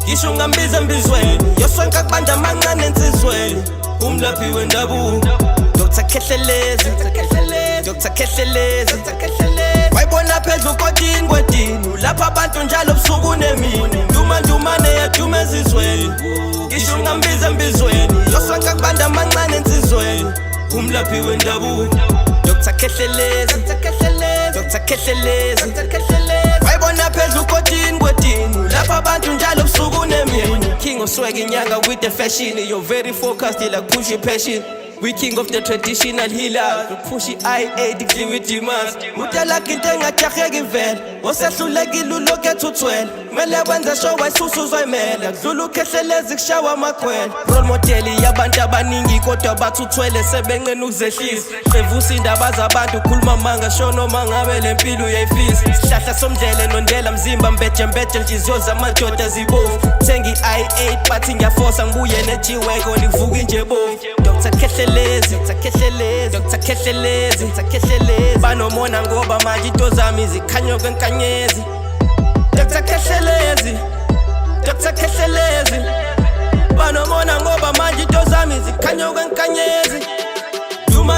ngisho ungambiza embizweni yosonke kubanda amancane ensizweni umlaphi wendabuko Dr. Khehlelezi Dr. Khehlelezi wayibona phezulu ukodini kwedini lapha abantu njalo ubusuku nemini ndumane yadume ezizweni ngisho ungambiza embizweni yosonke kubanda amancane ensizweni umlaphi wendabuko Dr. Khehlelezi Dr. Khehlelezi wayibona phezulu ukodini kwedini lapha abantu njalo ubusuku nemini King of swag inyanga with the fashion you're very focused like push your passion We king of the traditional healer Pushy I-8 clean with demands Udala into engajaheki vele Osehlulekile ulokethu uthwele Mele wenze show wayisusu zoyimele Kudlula ukhehlelezi kushawa amakhwele Role model yabantu abaningi kodwa bathi uthwele sebenqena ukuzehlisa Revusa indaba zabantu khuluma manga show noma ngabe lempilo uyayifisa Sihlahla somdlele nondela mzimba mbethe nhliziyo zamadoda zibovu Thengi I-8 bathi ngiyafosa ngibuye ne-G-Wagon ngivuka nje bovu Dr. Khehlelezi Dr. Khehlelezi banomona ngoba manje into zami zikhanya kwenkanyezi Dr. Khehlelezi banomona ngoba manje into zami zikhanya kwenkanyezi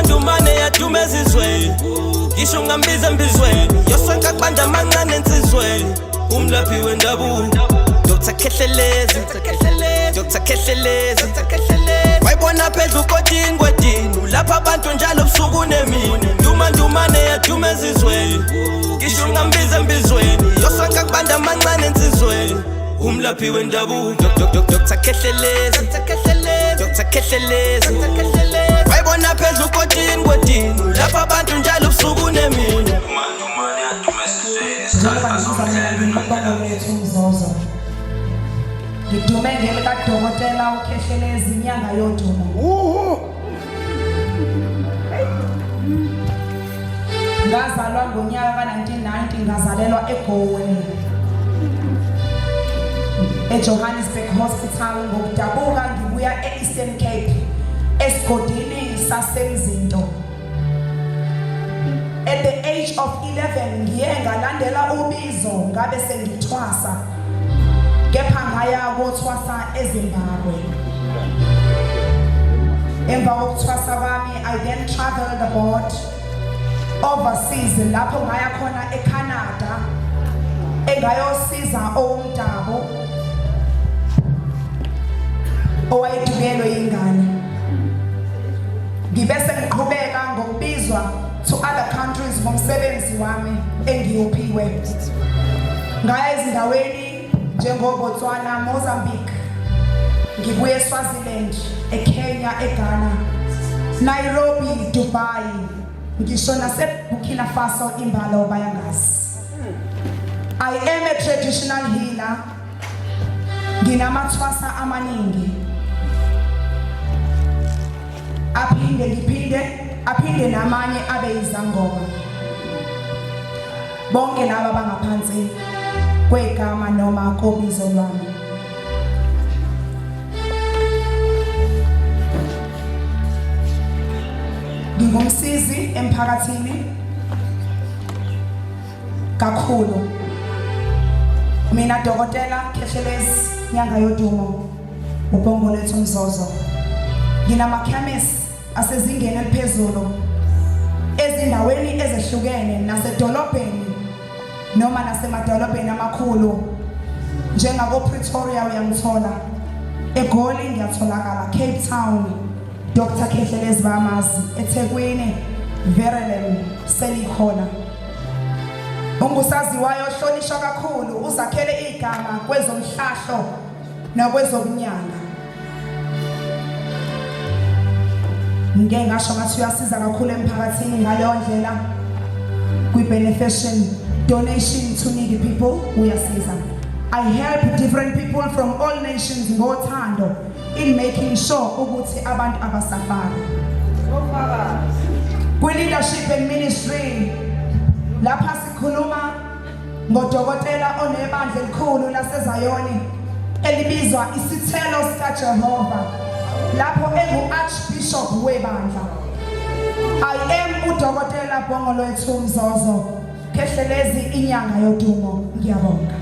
Ndumane yadume ezizweni ngisho ungambiza embizweni yosonke kubanda amancane ensizweni umlaphi wendabuko Dr. Khehlelezi Dr. Khehlelezi wayibona phezulu ukodini kwedini lapha abantu njalo ubusuku nemini ndumane yadume ezizweni ngisho ungambiza embizweni yosonke kubanda amancane ensizweni umlaphi wendabuko Dr. Khehlelezi Dr. Khehlelezi wayibona phezulu ukodini kwedini lapha abantu njalo ubusuku nemini Ndumane yadume ezizweni isikhathi somdlelo nondlela Ngidume ngeke kaDokotela uKhehlelezi inyanga yodumo. Ngazalwa ngonyaka ka1990 ngazalelwa eGoweni. eJohannesburg Hospital ngokudabuka ngibuya eEastern Cape esigodini sasemzinto. At the age of 11 ngiye ngalandela ubizo ngabe sengithwasa. Kepha ngaya kothwasa eZimbabwe. Emva kokuthwasa kwami I then traveled abroad overseas lapho ngaya khona eCanada engayosiza owomdabu owayedukelwe ingane. Ngibese ngiqhubeka ngokubizwa to other countries ngomsebenzi wami engiyophiwe. Ngaya ezindaweni njengoBotswana, Mozambique, ngibuye eSwaziland, eKenya, eGhana, Nairobi, Dubai, ngisho naseBurkina Faso imbala bayangazi. I am a traditional healer. Nginamathwasa amaningi. Aphinde namanye abe izangoma. Bonke laba bangaphansi kwegama noma kobizo lwami. Ngingumsizi emphakathini kakhulu. Mina Dokotela Khehlelezi nyanga yodumo uBongolethu Mzozo. Nginamakhemisi asezingeni eliphezulu ezindaweni ezehlukene nasedolobheni noma nasemadolobheni amakhulu njengako Pretoria uyamthola, eGoli ngiyatholakala, Cape Town Dr. Khehlelezi bamazi, eThekwini Verulam selikhona. Ungusaziwayo ohlonishwa kakhulu, uzakhele igama kwezomhlahlo nakwezobunyanga. Ngeke ngasho ngathi uyasiza kakhulu emphakathini ngaleyo ndlela kwi-beneficial donation to needy people uyasiza. I help different people from all nations ngothando in making sure ukuthi abantu abasafari. Kwi-leadership and ministry lapha sikhuluma ngoDokotela onebandla elikhulu laseZayoni elibizwa isithelo sikaJehova lapho engu-Archbishop webandla. I am uDokotela Bongolethu Mzozo Khehlelezi inyanga yodumo. Ngiyabonga.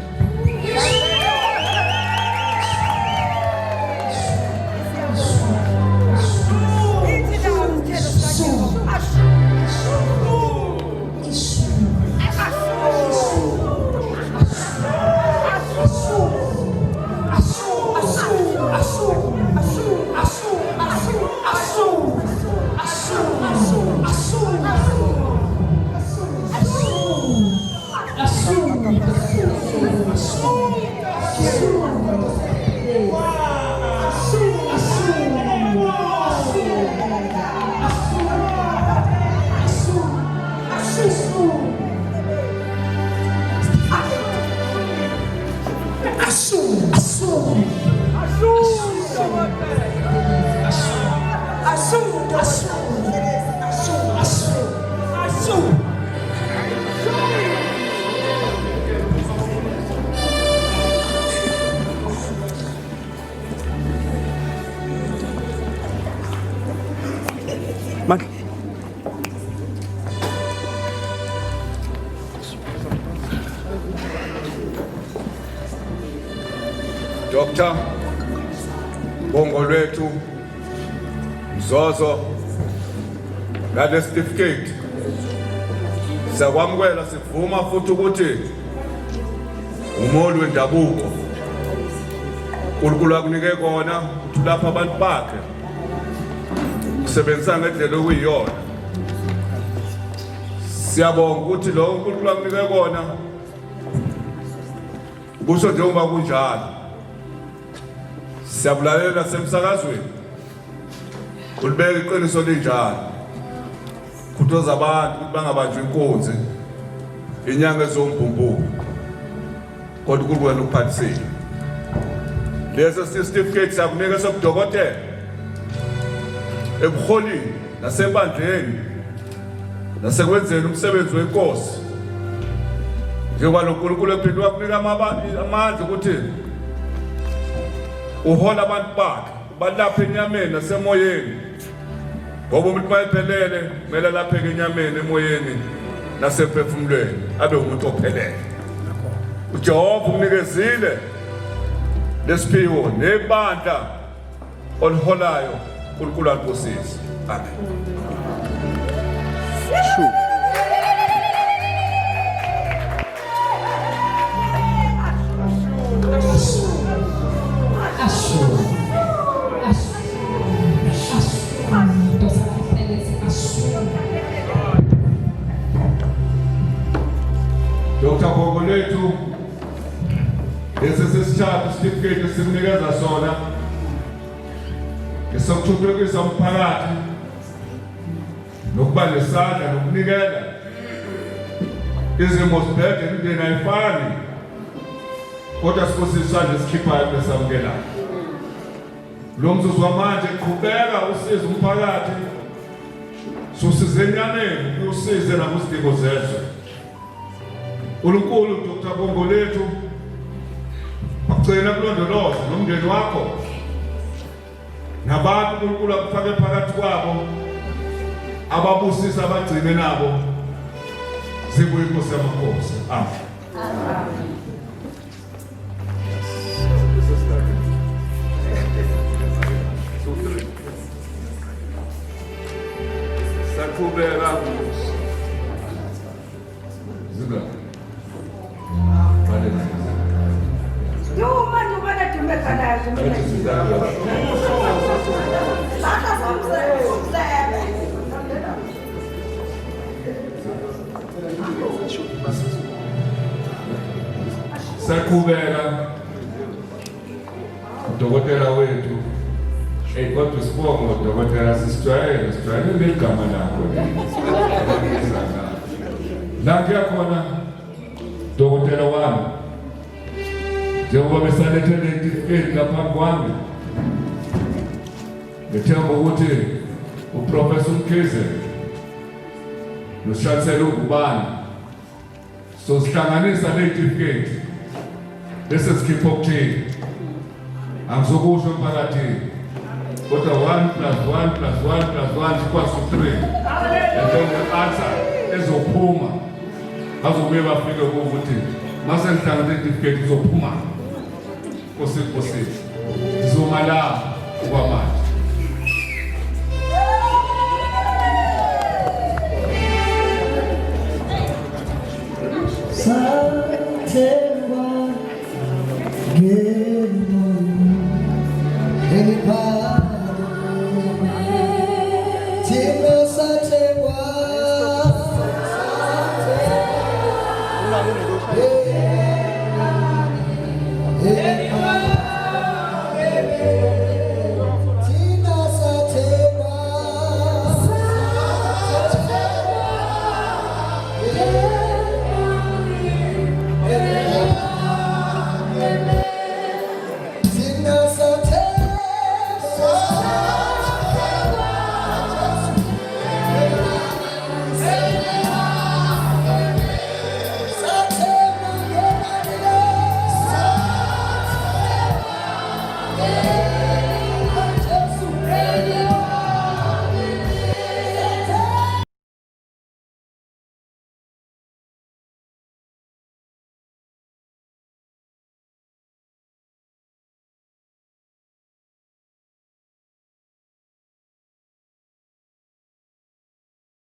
Dr. Bongolwethu Mzozo ngale certificate sakwamukela sivuma futhi ukuthi umholi wendabuko uNkulunkulu akunike kona ukuthi lapha abantu bakhe usebenzisa ngendlela okuyiyona. Siyabonga ukuthi lo uNkulunkulu akunike kona kusho njengoba kunjalo. Siyabulalela semsakazweni ulibeka iqiniso linjalo khuthaza abantu ukuthi bangabanjwa inkunzi inyanga ezombhumbuko kodwa kuwena ukuphathisile. Leso certificate sakunika sobudokotela ebuholini nasebandleni nasekwenzeni umsebenzi wenkosi njengoba lo uNkulunkulu ephinde wakunika amandla ukuthi uhola abantu bakhe balapha enyameni nasemoyeni ngoba umuntu mayephelele kumele lapheke enyameni emoyeni nasemphefumulweni abe umuntu ophelele. uJehova umnikezile lesiphiwo nebandla oliholayo uNkulunkulu alibusise. Amen. Dr. Bongolwethu lesesithathu certificate simnikeza sona ngesokuthuthukisa umphakathi nokuba lesandla nokunikela izimo zibhede imindeni ayifani kodwa sibusisandla esikhiphayo besamukelayo. Lo mzuzu wamanje qhubeka usize umphakathi susize enyameni usize nakuzidingo zezwe. uNkulunkulu Dr. Bongolwethu akugcina kulondoloze nomndeni wakho nabantu uNkulunkulu akufake phakathi kwabo ababusisa abagcine nabo sibuye inkosi yamakhosi. Amen. Sakubera Zuga Sakubera udokotela wethu kodwa sibonga udokotela sisijwayele negama lakho la kuyakhona dokotela wami njengoba besalethe le-certificate lapha kwami ngithemba ukuthi uProfessor Mkhize noShansela uGubane sozihlanganisa le-certificate bese sikhipha okuthile. Angizokusho emphakathini kodwa 1 + 1 + 1 + 1 = 3 and then the answer ezophuma bazobuye bafike ukuthi mase ngihlanganisa le-certificate izophuma kosini sizoma la kwamanje. Una Hey.